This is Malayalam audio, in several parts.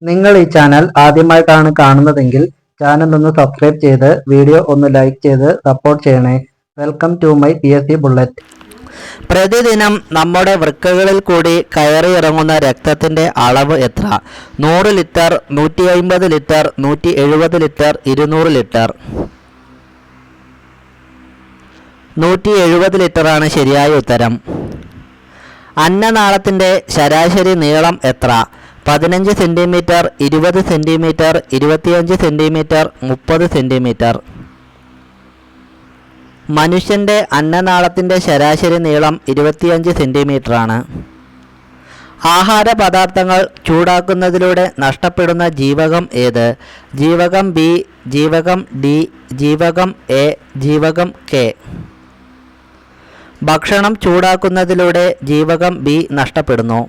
നിങ്ങൾ ഈ ചാനൽ ആദ്യമായിട്ടാണ് കാണുന്നതെങ്കിൽ ചാനൽ ഒന്ന് സബ്സ്ക്രൈബ് ചെയ്ത് വീഡിയോ ഒന്ന് ലൈക്ക് ചെയ്ത് സപ്പോർട്ട് ചെയ്യണേ. Welcome to my PSC bullet. പ്രതിദിനം നമ്മുടെ വൃക്കകളിൽ കൂടി കയറിയിറങ്ങുന്ന രക്തത്തിൻ്റെ അളവ് എത്ര? 100 ലിറ്റർ, 150 ലിറ്റർ, 170 ലിറ്റർ, 200 ലിറ്റർ. 170 ലിറ്ററാണ് ശരിയായ ഉത്തരം. അന്നനാളത്തിൻ്റെ ശരാശരി നീളം എത്ര? 15 സെൻറ്റിമീറ്റർ, 20 സെൻറ്റിമീറ്റർ, 25 സെൻറ്റിമീറ്റർ, 30 സെൻറ്റിമീറ്റർ. മനുഷ്യൻ്റെ അന്നനാളത്തിൻ്റെ ശരാശരി നീളം 25 സെൻറ്റിമീറ്ററാണ്. ആഹാര പദാർത്ഥങ്ങൾ ചൂടാക്കുന്നതിലൂടെ നഷ്ടപ്പെടുന്ന ജീവകം ഏത്? ജീവകം ബി, ജീവകം ഡി, ജീവകം എ, ജീവകം കെ. ഭക്ഷണം ചൂടാക്കുന്നതിലൂടെ ജീവകം ബി നഷ്ടപ്പെടുന്നു.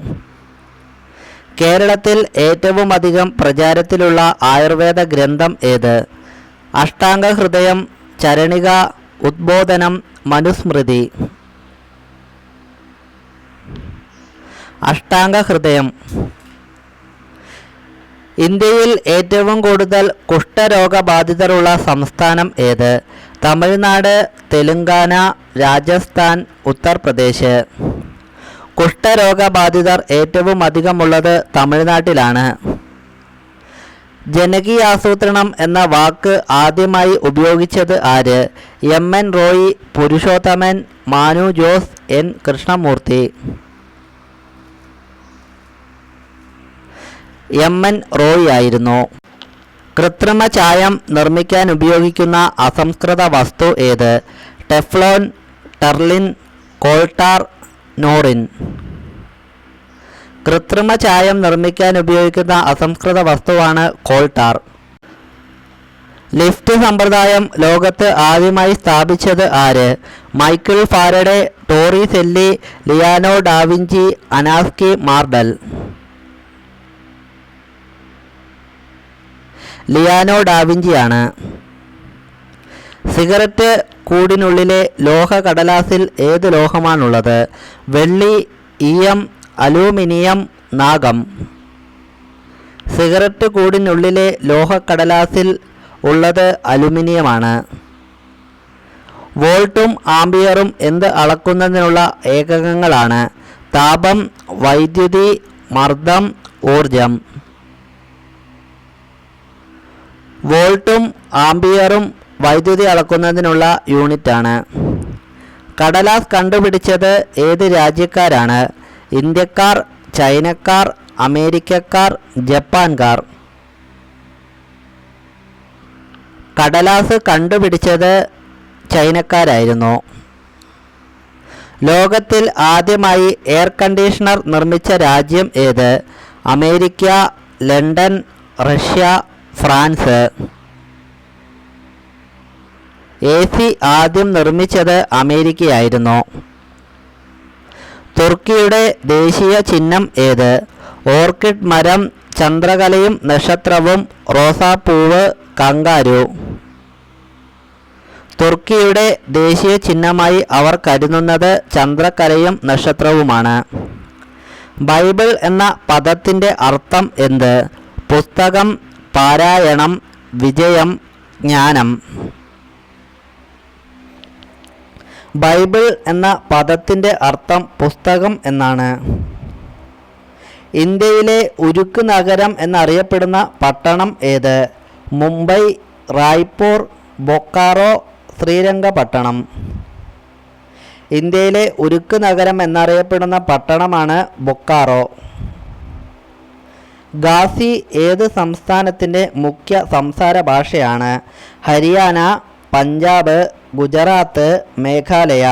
കേരളത്തിൽ ഏറ്റവുമധികം പ്രചാരത്തിലുള്ള ആയുർവേദ ഗ്രന്ഥം ഏത്? അഷ്ടാംഗ ഹൃദയം, ചരണിക, ഉദ്ബോധനം, മനുസ്മൃതി. അഷ്ടാംഗ ഹൃദയം. ഇന്ത്യയിൽ ഏറ്റവും കൂടുതൽ കുഷ്ഠരോഗബാധിതരുള്ള സംസ്ഥാനം ഏത്? തമിഴ്നാട്, തെലുങ്കാന, രാജസ്ഥാൻ, ഉത്തർപ്രദേശ്. കുഷ്ഠരോഗബാധിതർ ഏറ്റവും അധികമുള്ളത് തമിഴ്നാട്ടിലാണ്. ജനകീയാസൂത്രണം എന്ന വാക്ക് ആദ്യമായി ഉപയോഗിച്ചത് ആര്? MN Roy, Purushothaman, Manu Jose, N Krishnamurthy. MN Roy ആയിരുന്നു. കൃത്രിമ ചായം നിർമ്മിക്കാൻ ഉപയോഗിക്കുന്ന അസംസ്കൃത വസ്തു ഏത്? ടെഫ്ലോൺ, ടെർലിൻ, കോൾട്ടാർ, നോറിൻ. കൃത്രിമ ചായം നിർമ്മിക്കാൻ ഉപയോഗിക്കുന്ന അസംസ്കൃത വസ്തുവാണ് കോൾട്ടാർ. ലിഫ്റ്റ് സമ്പ്രദായം ലോകത്ത് ആദ്യമായി സ്ഥാപിച്ചത് ആര്? Michael Faraday, Torricelli, ലിയാനോ da Vinci, അനാസ്കി മാർഡൽ. ലിയാനോ ഡാവിഞ്ചിയാണ്. Cigarette കൂടിനുള്ളിലെ ലോഹ കടലാസിൽ ഏത് ലോഹമാണുള്ളത്? വെള്ളി, ഈയം, അലൂമിനിയം, നാഗം. സിഗരറ്റ് കൂടിനുള്ളിലെ ലോഹക്കടലാസിൽ ഉള്ളത് അലുമിനിയമാണ്. വോൾട്ടും ആംപിയറും എന്ത് അളക്കുന്നതിനുള്ള ഏകകങ്ങളാണ്? താപം, വൈദ്യുതി, മർദ്ദം, ഊർജം. വോൾട്ടും ആംപിയറും വൈദ്യുതി അളക്കുന്നതിനുള്ള യൂണിറ്റാണ്. കടലാസ് കണ്ടുപിടിച്ചത് ഏത് രാജ്യക്കാരാണ്? ഇന്ത്യക്കാർ, ചൈനക്കാർ, അമേരിക്കക്കാർ, ജപ്പാൻകാർ. കടലാസ് കണ്ടുപിടിച്ചത് ചൈനക്കാരായിരുന്നു. ലോകത്തിൽ ആദ്യമായി എയർ കണ്ടീഷണർ നിർമ്മിച്ച രാജ്യം ഏത്? America, London, Russia, France. AC ആദ്യം നിർമ്മിച്ചത് അമേരിക്കയായിരുന്നു. തുർക്കിയുടെ ദേശീയ ചിഹ്നം ഏത്? ഓർക്കിഡ് മരം, ചന്ദ്രകലയും നക്ഷത്രവും, റോസാപ്പൂവ്, കങ്കാരു. തുർക്കിയുടെ ദേശീയ ചിഹ്നമായി അവർ കരുതുന്നത് ചന്ദ്രക്കലയും നക്ഷത്രവുമാണ്. ബൈബിൾ എന്ന പദത്തിൻ്റെ അർത്ഥം എന്ത്? പുസ്തകം, പാരായണം, വിജയം, ജ്ഞാനം. ബൈബിൾ എന്ന പദത്തിൻ്റെ അർത്ഥം പുസ്തകം എന്നാണ്. ഇന്ത്യയിലെ ഉരുക്ക് നഗരം എന്നറിയപ്പെടുന്ന പട്ടണം ഏത്? മുംബൈ, റായ്പൂർ, ബൊക്കാറോ, ശ്രീരംഗപട്ടണം. ഇന്ത്യയിലെ ഉരുക്ക് നഗരം എന്നറിയപ്പെടുന്ന പട്ടണമാണ് ബൊക്കാറോ. ഗാസി ഏത് സംസ്ഥാനത്തിൻ്റെ മുഖ്യ സംസാര ഭാഷയാണ്? ഹരിയാന, പഞ്ചാബ്, ഗുജറാത്ത്, മേഘാലയ.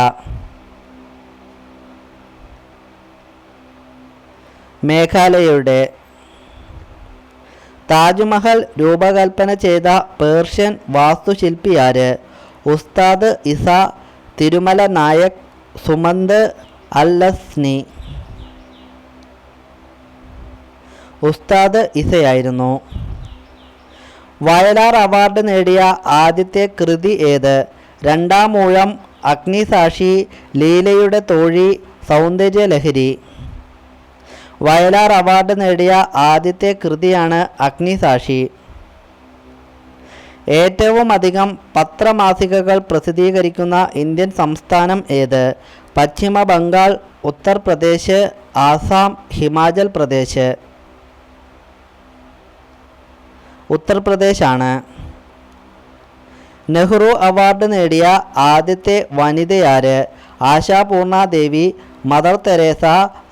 മേഘാലയയുടെ. താജ്മഹൽ രൂപകൽപ്പന ചെയ്ത പേർഷ്യൻ വാസ്തുശില്പിയാര്? ഉസ്താദ് ഇസ, തിരുമല നായക്, സുമന്ത് അൽ-ലസ്നി. ഉസ്താദ് ഇസയായിരുന്നു. വയലാർ അവാർഡ് നേടിയ ആദ്യത്തെ കൃതി ഏത്? രണ്ടാമൂഴം, അഗ്നിസാക്ഷി, ലീലയുടെ തോഴി, സൗന്ദര്യലഹരി. വയലാർ അവാർഡ് നേടിയ ആദ്യത്തെ കൃതിയാണ് അഗ്നിസാക്ഷി. ഏറ്റവും അധികം പത്രമാസികകൾ പ്രസിദ്ധീകരിക്കുന്ന ഇന്ത്യൻ സംസ്ഥാനം ഏത്? പശ്ചിമ ബംഗാൾ, ഉത്തർപ്രദേശ്, ആസാം, ഹിമാചൽ പ്രദേശ്. ഉത്തർപ്രദേശാണ്. നെഹ്റു അവാർഡ് നേടിയ ആദ്യത്തെ വനിതയാര്? Ashapurna Devi, mother Teresa,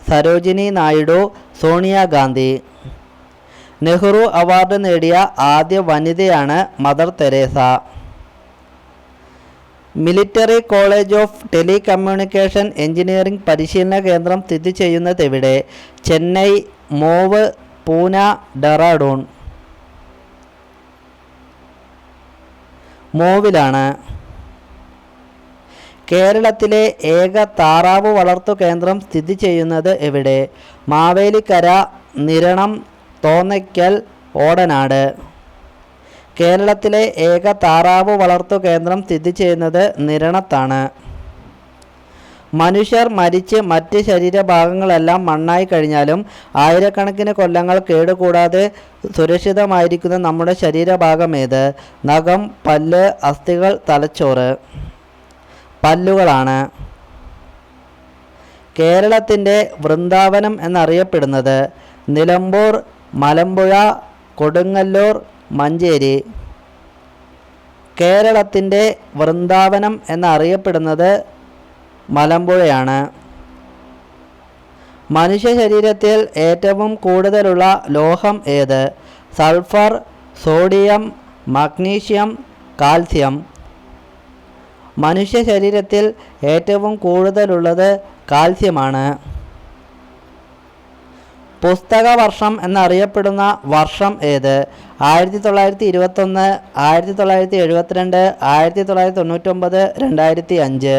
Sarojini Naidu, Sonia Gandhi. Nehru award നേടിയ ആദ്യ വനിതയാണ് mother Teresa. Military college of telecommunication engineering പരിശീലന കേന്ദ്രം സ്ഥിതി ചെയ്യുന്നതെവിടെ? ചെന്നൈ, മോവ്, പൂന, ഡെറാഡൂൺ. മോവിലാണ്. കേരളത്തിലെ ഏക താറാവ് വളർത്തു കേന്ദ്രം സ്ഥിതി ചെയ്യുന്നത് എവിടെ? മാവേലിക്കര, നിരണം, തോന്നയ്ക്കൽ, ഓടനാട്. കേരളത്തിലെ ഏക താറാവ് വളർത്തു കേന്ദ്രം സ്ഥിതി ചെയ്യുന്നത് നിരണത്താണ്. മനുഷ്യർ മരിച്ച് മറ്റ് ശരീരഭാഗങ്ങളെല്ലാം മണ്ണായി കഴിഞ്ഞാലും ആയിരക്കണക്കിന് കൊല്ലങ്ങൾ കേടുകൂടാതെ സുരക്ഷിതമായിരിക്കുന്ന നമ്മുടെ ശരീരഭാഗം ഏത്? നഖം, പല്ല്, അസ്ഥികൾ, തലച്ചോറ്. പല്ലുകളാണ്. കേരളത്തിൻ്റെ വൃന്ദാവനം എന്നറിയപ്പെടുന്നത്? നിലമ്പൂർ, മലമ്പുഴ, കൊടുങ്ങല്ലൂർ, മഞ്ചേരി. കേരളത്തിൻ്റെ വൃന്ദാവനം എന്നറിയപ്പെടുന്നത് മലമ്പുഴയാണ്. മനുഷ്യ ശരീരത്തിൽ ഏറ്റവും കൂടുതലുള്ള ലോഹം ഏത്? Sulphur, sodium, magnesium, calcium. മനുഷ്യ ശരീരത്തിൽ ഏറ്റവും കൂടുതലുള്ളത് കാൽസ്യമാണ്. പുസ്തക വർഷം എന്നറിയപ്പെടുന്ന വർഷം ഏത്? 1921, 1972, 1999, 2005.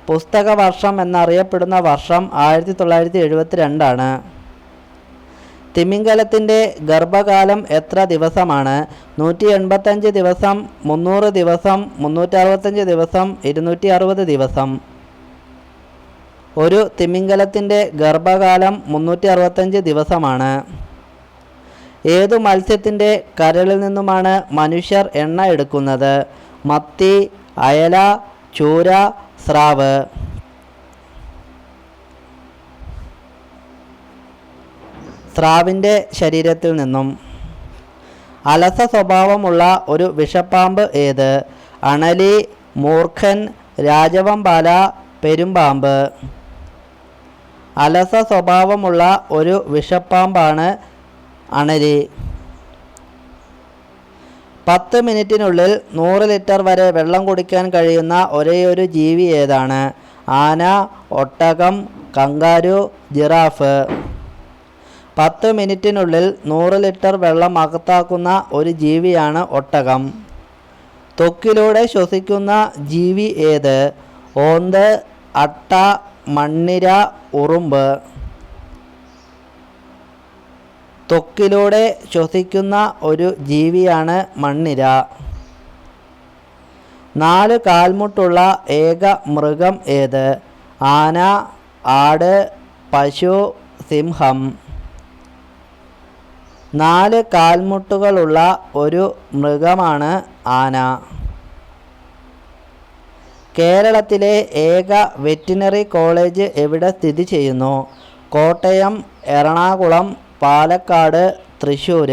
പുസ്തക വർഷം എന്നറിയപ്പെടുന്ന വർഷം 1972 തിമിംഗലത്തിൻ്റെ ഗർഭകാലം എത്ര ദിവസമാണ്? 185 ദിവസം, 300 ദിവസം, 365 ദിവസം, 260 ദിവസം. ഒരു തിമിംഗലത്തിൻ്റെ ഗർഭകാലം 365 ദിവസമാണ്. ഏതു മത്സ്യത്തിൻ്റെ കരളിൽ നിന്നുമാണ് മനുഷ്യർ എണ്ണ എടുക്കുന്നത്? മത്തി, അയല, ചൂര, സ്രാവ്. സ്രാവിൻ്റെ ശരീരത്തിൽ നിന്നും. അലസ സ്വഭാവമുള്ള ഒരു വിഷപ്പാമ്പ് ഏത്? അണലി, മൂർഖൻ, രാജവമ്പാല, പെരുമ്പാമ്പ്. അലസ സ്വഭാവമുള്ള ഒരു വിഷപ്പാമ്പാണ് അണലി. 10 മിനിറ്റിനുള്ളിൽ 100 ലിറ്റർ വരെ വെള്ളം കുടിക്കാൻ കഴിയുന്ന ഒരേയൊരു ജീവി ഏതാണ്? ആന, ഒട്ടകം, കങ്കാരു, ജിറാഫ്. 10 മിനിറ്റിനുള്ളിൽ 100 ലിറ്റർ വെള്ളം അകത്താക്കുന്ന ഒരു ജീവിയാണ് ഒട്ടകം. ത്വക്കിലൂടെ ശ്വസിക്കുന്ന ജീവി ഏത്? ഓന്ത്, അട്ട, മണ്ണിര, ഉറുമ്പ്. ത്വക്കിലൂടെ ശ്വസിക്കുന്ന ഒരു ജീവിയാണ് മണ്ണിര. 4 കാൽമുട്ടുള്ള ഏക മൃഗം ഏത്? ആന, ആട്, പശു, സിംഹം. 4 കാൽമുട്ടുകളുള്ള ഒരു മൃഗമാണ് ആന. കേരളത്തിലെ ഏക വെറ്റിനറി കോളേജ് എവിടെ സ്ഥിതി ചെയ്യുന്നു? കോട്ടയം, എറണാകുളം, പാലക്കാട്, തൃശ്ശൂർ.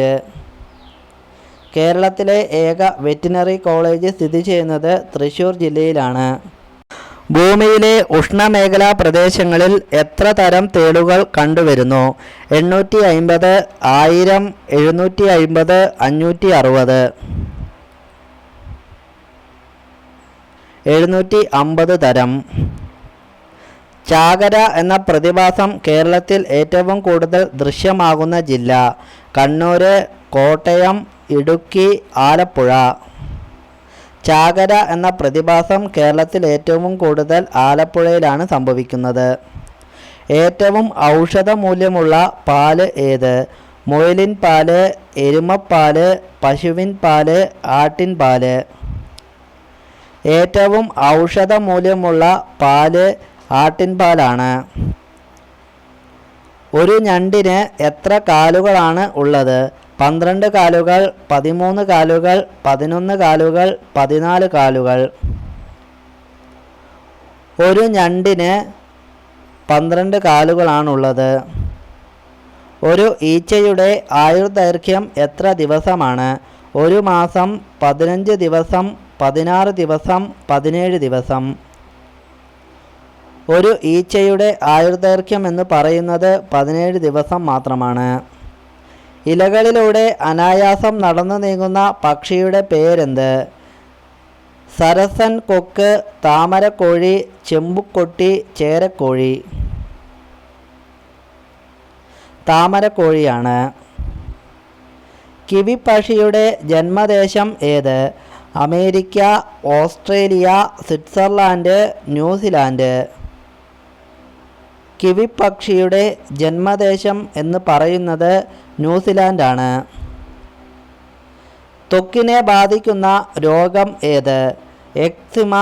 കേരളത്തിലെ ഏക വെറ്റിനറി കോളേജ് സ്ഥിതി ചെയ്യുന്നത് തൃശ്ശൂർ ജില്ലയിലാണ്. ഭൂമിയിലെ ഉഷ്ണമേഖലാ പ്രദേശങ്ങളിൽ എത്ര തരം തേളുകൾ കണ്ടുവരുന്നു? 850, 1000, 750, 560. 750 തരം. ചാകര എന്ന പ്രതിഭാസം കേരളത്തിൽ ഏറ്റവും കൂടുതൽ ദൃശ്യമാകുന്ന ജില്ല? കണ്ണൂർ, കോട്ടയം, ഇടുക്കി, ആലപ്പുഴ. ചാകര എന്ന പ്രതിഭാസം കേരളത്തിൽ ഏറ്റവും കൂടുതൽ ആലപ്പുഴയിലാണ് സംഭവിക്കുന്നത്. ഏറ്റവും ഔഷധ മൂല്യമുള്ള പാല് ഏത്? മുയലിൻ പാല്, എരുമപ്പാല്, പശുവിൻ പാല്, ആട്ടിൻ പാല്. ഏറ്റവും ഔഷധ മൂല്യമുള്ള പാല് ആട്ടിൻ പാലാണ്. ഒരു ഞണ്ടിന് എത്ര കാലുകളാണ് ഉള്ളത്? 12 കാലുകൾ, 13 കാലുകൾ, 11 കാലുകൾ, 14 കാലുകൾ. ഒരു ഞണ്ടിന് 12 കാലുകളാണുള്ളത്. ഒരു ഈച്ചയുടെ ആയുർദൈർഘ്യം എത്ര ദിവസമാണ്? 1 മാസം, 15 ദിവസം, 16 ദിവസം, 17 ദിവസം. ഒരു ഈച്ചയുടെ ആയുർദൈർഘ്യം എന്ന് പറയുന്നത് 17 ദിവസം മാത്രമാണ്. ഇലകളിലൂടെ അനായാസം നടന്നു നീങ്ങുന്ന പക്ഷിയുടെ പേരെന്ത്? സരസൻ കൊക്ക്, താമരക്കോഴി, ചെമ്പുകൊട്ടി, ചേരക്കോഴി. താമരക്കോഴിയാണ്. കിവിപ്പക്ഷിയുടെ ജന്മദേശം ഏത്? America, Australia, Switzerland, New Zealand. കിവിപ്പക്ഷിയുടെ ജന്മദേശം എന്ന് പറയുന്നത് ന്യൂസിലാൻഡാണ്. ത്വക്കിനെ ബാധിക്കുന്ന രോഗം ഏത്? എക്സിമ,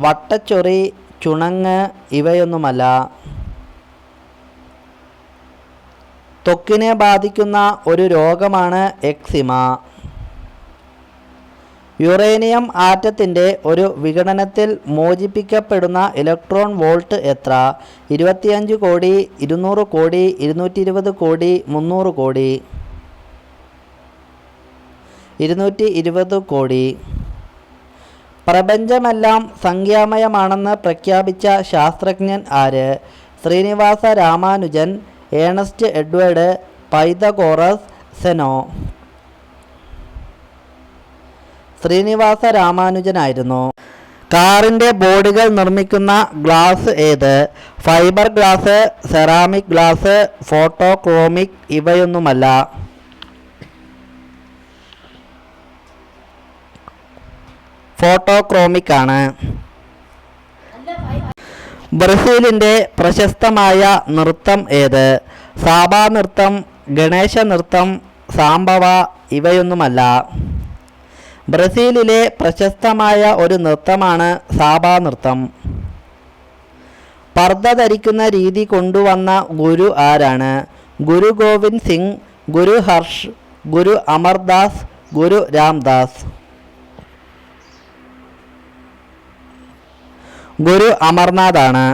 വട്ടച്ചൊറി, ചുണങ്ങ് ഇവയൊന്നുമല്ല. ത്വക്കിനെ ബാധിക്കുന്ന ഒരു രോഗമാണ് എക്സിമ. യുറേനിയം ആറ്റത്തിൻ്റെ ഒരു വിഘടനത്തിൽ മോചിപ്പിക്കപ്പെടുന്ന ഇലക്ട്രോൺ വോൾട്ട് എത്ര? 25 കോടി, 200 കോടി, 220 കോടി, 300 കോടി. 220 കോടി. പ്രപഞ്ചമെല്ലാം സംഖ്യാമയമാണെന്ന് പ്രഖ്യാപിച്ച ശാസ്ത്രജ്ഞൻ ആര്? Srinivasa Ramanujan, Ernest Edward, Pythagoras, Zeno. Srinivasa രാമാനുജനായിരുന്നു. കാറിൻ്റെ ബോഡികൾ നിർമ്മിക്കുന്ന ഗ്ലാസ് ഏത്? Fibre glass, ceramic glass, photochromic ഇവയൊന്നുമല്ല. ഫോട്ടോക്രോമിക് ആണ്. ബ്രസീലിൻ്റെ പ്രശസ്തമായ നൃത്തം ഏത്? സാബാ നൃത്തം, ഗണേശ നൃത്തം, സാംബവ ഇവയൊന്നുമല്ല. ബ്രസീലിലെ പ്രശസ്തമായ ഒരു നൃത്തമാണ് സാബാ നൃത്തം. പർദ്ദ ധരിക്കുന്ന രീതി കൊണ്ടുവന്ന ഗുരു ആരാണ്? ഗുരു ഗോവിന്ദ് സിംഗ്, ഗുരു ഹർഷ്, ഗുരു അമർദാസ്, ഗുരു രാംദാസ്. ഗുരു അമർനാഥാണ്.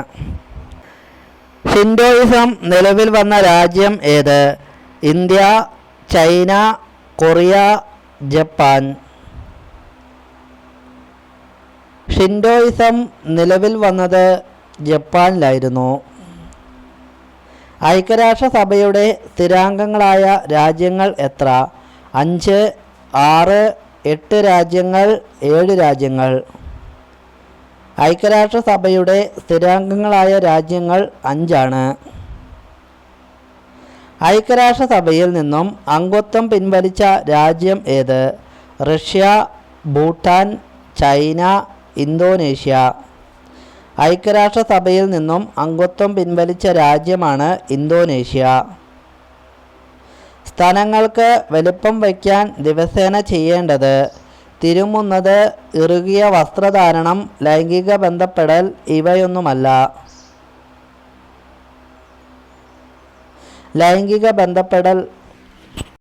ഹിന്ദുയിസം നിലവിൽ വന്ന രാജ്യം ഏത്? India, China, Korea, Japan. Hinduism നിലവിൽ വന്നത് ജപ്പാനിലായിരുന്നു. ഐക്യരാഷ്ട്രസഭയുടെ സ്ഥിരാംഗങ്ങളായ രാജ്യങ്ങൾ എത്ര? 5, 6, 8 രാജ്യങ്ങൾ, 7 രാജ്യങ്ങൾ. ഐക്യരാഷ്ട്രസഭയുടെ സ്ഥിരാംഗങ്ങളായ രാജ്യങ്ങൾ 5 ആണ്. ഐക്യരാഷ്ട്രസഭയിൽ നിന്നും അംഗത്വം പിൻവലിച്ച രാജ്യം ഏത്? Russia, Bhutan, China, Indonesia. ഐക്യരാഷ്ട്രസഭയിൽ നിന്നും അംഗത്വം പിൻവലിച്ച രാജ്യമാണ് ഇന്തോനേഷ്യ. സ്തനങ്ങൾക്ക് വലിപ്പം വയ്ക്കാൻ ദിവസേന ചെയ്യേണ്ടത്? തിരുമുന്നത്, ഇറുകിയ വസ്ത്രധാരണം, ലൈംഗിക ബന്ധപ്പെടൽ ഇവയൊന്നുമല്ല. ലൈംഗിക ബന്ധപ്പെടൽ